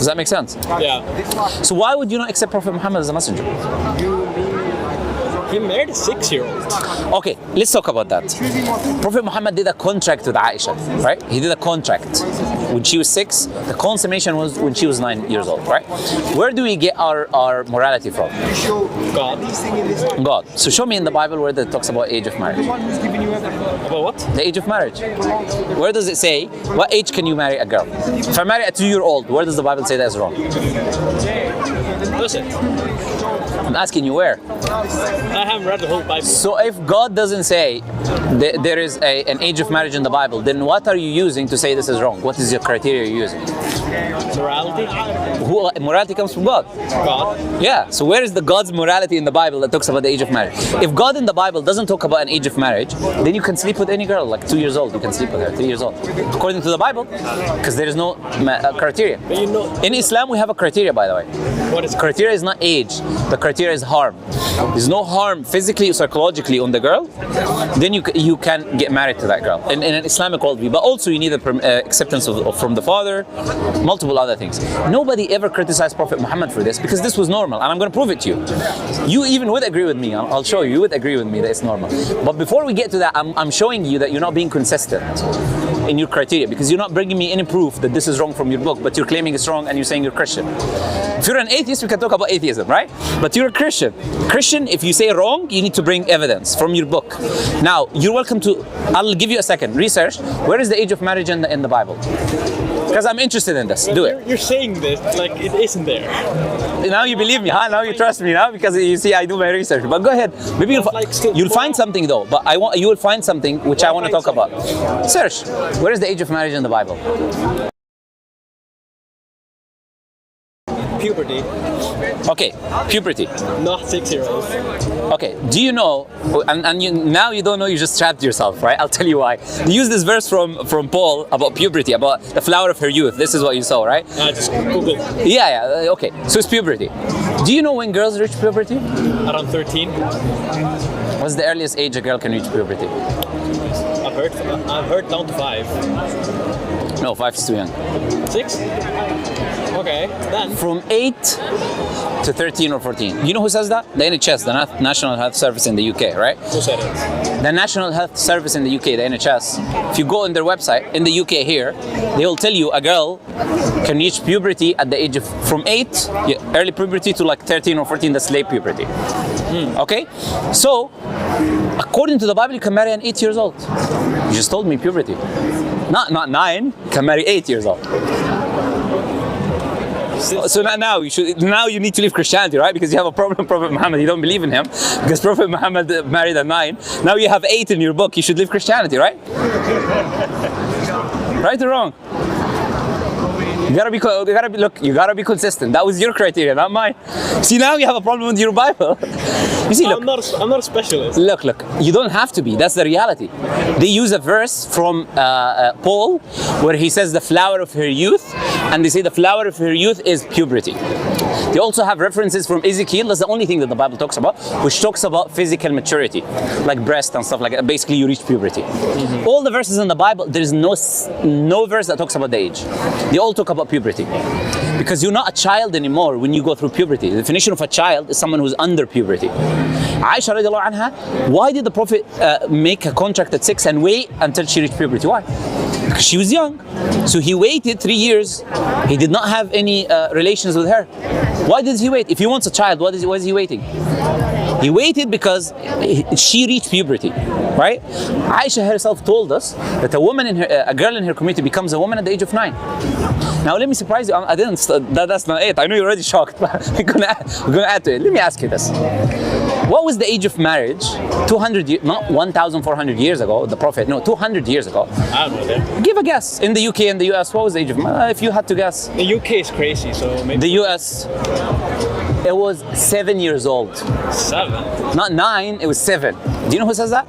Does that make sense? Yeah. So why would you not accept Prophet Muhammad as a messenger? He married a 6-year-old. Okay, let's talk about that. Prophet Muhammad did a contract with Aisha, right? He did a contract when she was 6. The consummation was when she was 9 years old, right? Where do we get our morality from? God. God. So show me in the Bible where it talks about age of marriage. About what? The age of marriage. Where does it say, what age can you marry a girl? If I marry a 2-year-old, where does the Bible say that's wrong? Does it? I'm asking you where. I haven't read the whole Bible. So if God doesn't say there is an age of marriage in the Bible, then what are you using to say this is wrong? What is your criteria you're using? Morality? Morality comes from God. God. Yeah, so where is the God's morality in the Bible that talks about the age of marriage? If God in the Bible doesn't talk about an age of marriage, then you can sleep with any girl, like 2 years old, you can sleep with her, 3 years old. According to the Bible, because there is no criteria. But you know, In Islam, we have a criteria, by the way. what is Criteria is not age, the criteria is harm. There's no harm physically or psychologically on the girl, then you can get married to that girl in an Islamic worldview. But also you need the acceptance from the father, multiple other things. Nobody ever criticized Prophet Muhammad for this because this was normal, and I'm going to prove it to you. You even would agree with me. I'll show you. You would agree with me that it's normal. But before we get to that, I'm showing you that you're not being consistent in your criteria because you're not bringing me any proof that this is wrong from your book, but you're claiming it's wrong and you're saying you're Christian. If you're an atheist, we can talk about atheism, right? But you're a Christian. Christian, if you say wrong, you need to bring evidence from your book. Now, you're welcome to, I'll give you a second, research. Where is the age of marriage in the Bible? Because I'm interested in this. Do it. You're saying this like it isn't there. Now you believe me, huh? Now you trust me now because you see I do my research. But go ahead. Maybe you'll find something though. But you will find something which I want to talk about. Search. Where is the age of marriage in the Bible? Puberty. Okay, puberty. Not 6-year-olds. Okay, do you know, now you don't know, you just trapped yourself, right? I'll tell you why. You use this verse from Paul about puberty, about the flower of her youth. This is what you saw, right? Just Google. Yeah, okay. So it's puberty. Do you know when girls reach puberty? Around 13. What's the earliest age a girl can reach puberty? I've heard down to 5. No, 5 is too young. 6? Okay, then. From 8 to 13 or 14. You know who says that? The NHS, the National Health Service in the UK, right? Who said it? The National Health Service in the UK, the NHS. If you go on their website, in the UK here, they will tell you a girl can reach puberty at the age of, from 8, early puberty, to like 13 or 14, that's late puberty. Okay? So, according to the Bible, you can marry an 8 years old. You just told me puberty. Not 9, you can marry 8 years old. So now you need to leave Christianity, right? Because you have a problem with Prophet Muhammad. You don't believe in him because Prophet Muhammad married at 9. Now you have 8 in your book. You should leave Christianity, right? Right or wrong? You gotta be consistent. That was your criteria, not mine. See, now you have a problem with your Bible. You see, look. I'm not a specialist. Look. You don't have to be. That's the reality. They use a verse from Paul where he says the flower of her youth, and they say the flower of her youth is puberty. They also have references from Ezekiel. That's the only thing that the Bible talks about, which talks about physical maturity, like breast and stuff like that. Basically, you reach puberty. All the verses in the Bible, there is no verse that talks about the age. They all talk about puberty. Because you're not a child anymore when you go through puberty. The definition of a child is someone who's under puberty. Aisha radiallahu anha, why did the Prophet make a contract at 6 and wait until she reached puberty? Why? Because she was young. So he waited 3 years. He did not have any relations with her. Why did he wait? If he wants a child, why is he waiting? He waited because she reached puberty, right? Aisha herself told us that a girl in her community becomes a woman at the age of 9. Now let me surprise you. I didn't. That's not it. I know you're already shocked, but we're gonna add to it. Let me ask you this: what was the age of marriage 200 years, not 1,400 years ago? The Prophet, no, 200 years ago. I don't know that. Give a guess. In the UK and the US, what was the age of marriage? If you had to guess. The UK is crazy, so maybe. The US. It was 7 years old. 7? Not 9, it was 7. Do you know who says that?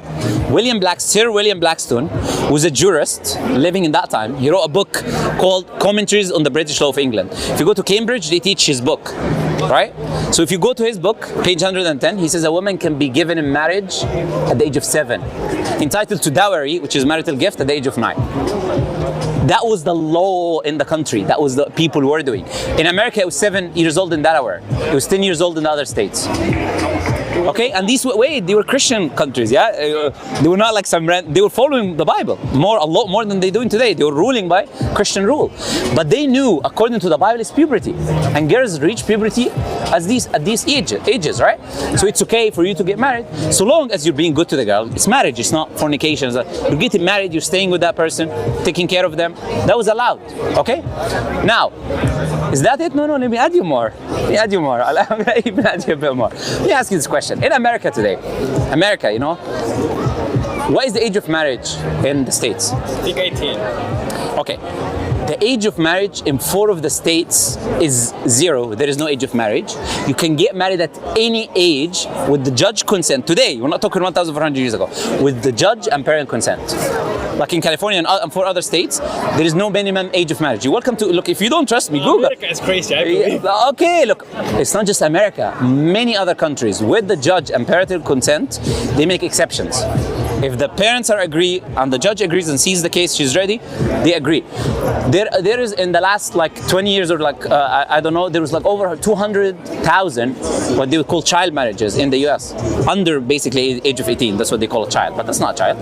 Sir William Blackstone was a jurist living in that time. He wrote a book called Commentaries on the British Law of England. If you go to Cambridge, they teach his book, right? So if you go to his book, page 110, he says a woman can be given in marriage at the age of 7. Entitled to dowry, which is marital gift, at the age of 9. That was the law in the country. That was the people were doing. In America, it was 7 years old in Delaware. It was 10 years old in the other states. Okay, and these they were Christian countries, yeah. They were not like they were following the Bible a lot more than they doing today. They were ruling by Christian rule, but they knew, according to the Bible, it's puberty, and girls reach puberty at these ages, right? So it's okay for you to get married, so long as you're being good to the girl. It's marriage, it's not fornication. You're getting married, you're staying with that person, taking care of them. That was allowed. Okay, now. Is that it? No, let me add you more. I'm gonna even add you a bit more. Let me ask you this question. In America today, you know, what is the age of marriage in the States? I think 18. Okay. The age of marriage in 4 of the states is 0. There is no age of marriage. You can get married at any age with the judge consent. Today, we're not talking 1,400 years ago. With the judge and parent consent. Like in California and 4 other states, there is no minimum age of marriage. You're welcome to look. If you don't trust me, Google. America is crazy. I believe. Okay, look, it's not just America. Many other countries, with the judge and parental consent, they make exceptions. If the parents agree and the judge agrees and sees the case, she's ready, they agree. There is in the last like 20 years or like I don't know, there was like over 200,000 what they would call child marriages in the U.S. under basically age of 18. That's what they call a child, but that's not a child.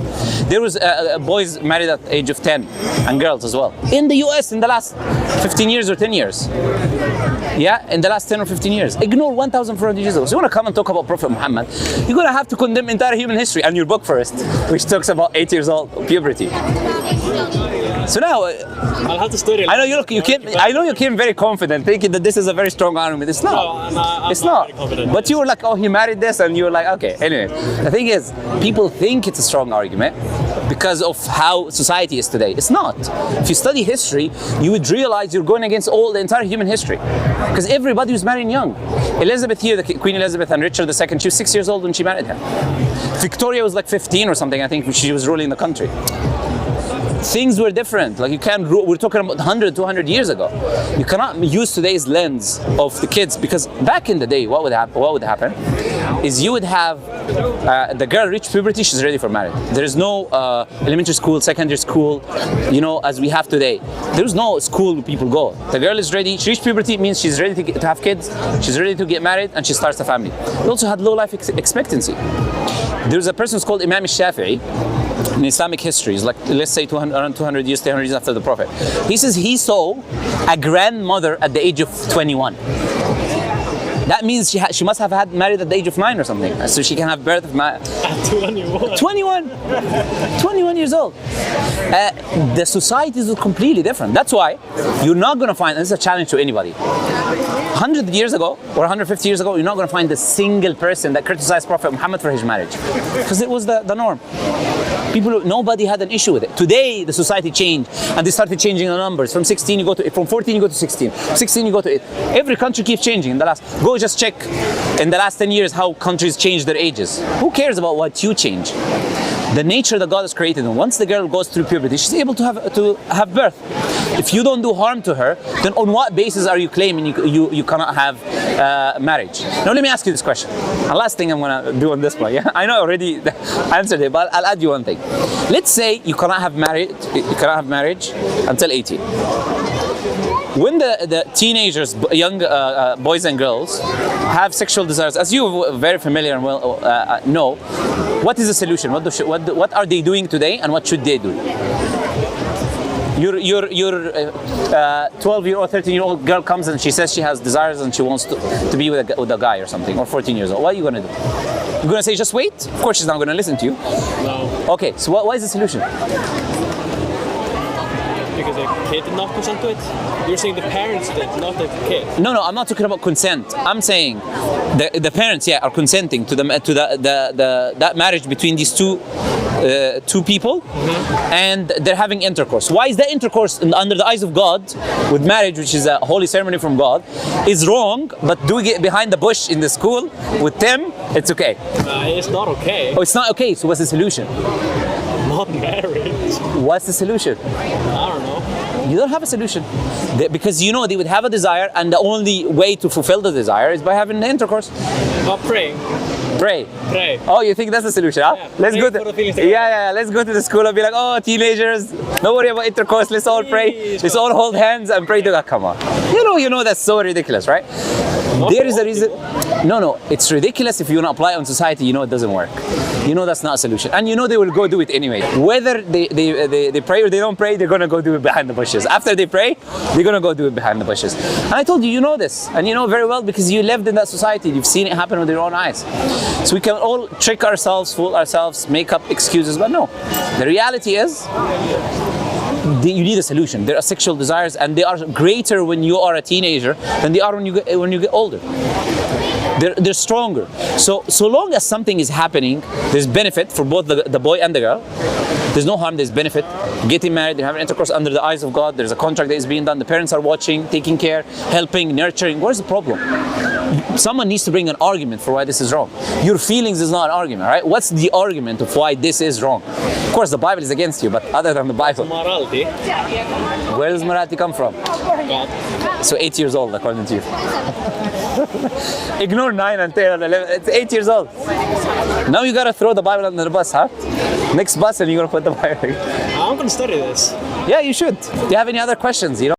There was boys married at age of 10 and girls as well in the U.S. in the last 15 years or 10 years. Yeah, in the last 10 or 15 years. Ignore 1,400 years ago. So you want to come and talk about Prophet Muhammad, you're going to have to condemn entire human history and your book first, which talks about 8 years old puberty. So now, I'll have to study. I know you came very confident, thinking that this is a very strong argument. It's not. No, it's not. But you were like, oh, he married this, and you were like, okay. Anyway, the thing is, people think it's a strong argument because of how society is today. It's not. If you study history, you would realize you're going against the entire human history, because everybody was marrying young. Elizabeth here, Queen Elizabeth and Richard II, she was 6 years old when she married him. Victoria was like 15 or something, I think, when she was ruling the country. Things were different. Like you can't rule. We're talking about 100, 200 years ago. You cannot use today's lens of the kids, because back in the day, what would happen is you would have the girl reach puberty, she's ready for marriage. There is no elementary school, secondary school, you know, as we have today. There is no school where people go. The girl is ready. She reached puberty, means she's ready to have kids. She's ready to get married, and she starts a family. We also had low life expectancy. There's a person who's called Imam Shafi'i. In Islamic history, like let's say around 200 years, 300 years after the Prophet. He says he saw a grandmother at the age of 21. That means she must have had married at the age of 9 or something, so she can have birth At 21. 21 years old. The societies are completely different. That's why you're not going to find, this is a challenge to anybody, 100 years ago or 150 years ago, you're not going to find a single person that criticized Prophet Muhammad for his marriage, because it was the norm. Nobody had an issue with it. Today, the society changed, and they started changing the numbers. From 16, from 14, you go to 16. 16, you go to 8. Every country keeps changing. Go just check in the last 10 years how countries change their ages. Who cares about what you change? The nature that God has created, and once the girl goes through puberty, she's able to have birth. If you don't do harm to her, then on what basis are you claiming you cannot have marriage? Now let me ask you this question. The last thing I'm gonna do on this one, yeah? I know I already answered it, but I'll add you one thing. Let's say you cannot have marriage until 18. When the teenagers, young boys and girls, have sexual desires, as you are very familiar and well know, what is the solution? What are they doing today, and what should they do? Your 12-year-old, 13-year-old girl comes and she says she has desires and she wants to be with a guy or something, or 14 years old. What are you gonna do? You're gonna say just wait? Of course she's not gonna listen to you. No. Okay, so what is the solution? Because the kid did not consent to it? You're saying the parents did, not the kid? No, I'm not talking about consent. I'm saying the parents, are consenting to that marriage between these two people, and they're having intercourse. Why is the intercourse under the eyes of God with marriage, which is a holy ceremony from God, is wrong, but doing it behind the bush in the school with them, it's okay? It's not okay. Oh, it's not okay. So what's the solution? Not marriage. What's the solution? I don't know. You don't have a solution. Because you know they would have a desire, and the only way to fulfill the desire is by having the intercourse. Not praying. Pray. Pray. Oh, you think that's the solution, huh? Yeah, Let's pray go for the to feelings to go. yeah. Let's go to the school and be like, oh, teenagers, don't worry about intercourse. Let's all pray. Please, Let's all hold hands and pray to God. Come on. You know that's so ridiculous, right? There is a reason. No, it's ridiculous if you want to apply it on society. You know it doesn't work. You know that's not a solution, and you know they will go do it anyway. Whether they pray or they don't pray, they're gonna go do it behind the bushes. After they pray, they're gonna go do it behind the bushes. And I told you, you know this, and you know very well because you lived in that society. You've seen it happen with your own eyes. So we can all trick ourselves, fool ourselves, make up excuses, but no. The reality is, you need a solution. There are sexual desires, and they are greater when you are a teenager than they are when you get older. They're stronger. So long as something is happening, there's benefit for both the boy and the girl. There's no harm, there's benefit. Getting married, they're having intercourse under the eyes of God. There's a contract that is being done. The parents are watching, taking care, helping, nurturing. Where's the problem? Someone needs to bring an argument for why this is wrong. Your feelings is not an argument, right? What's the argument of why this is wrong? Of course, the Bible is against you, but other than the Bible, Morality. where does morality come from? God. So 8 years old, according to you. Ignore 9 and 10 and 11. It's 8 years old. Now you gotta throw the Bible under the bus, huh? Next bus, and you're gonna put the Bible. I'm gonna study this. Yeah, you should. Do you have any other questions?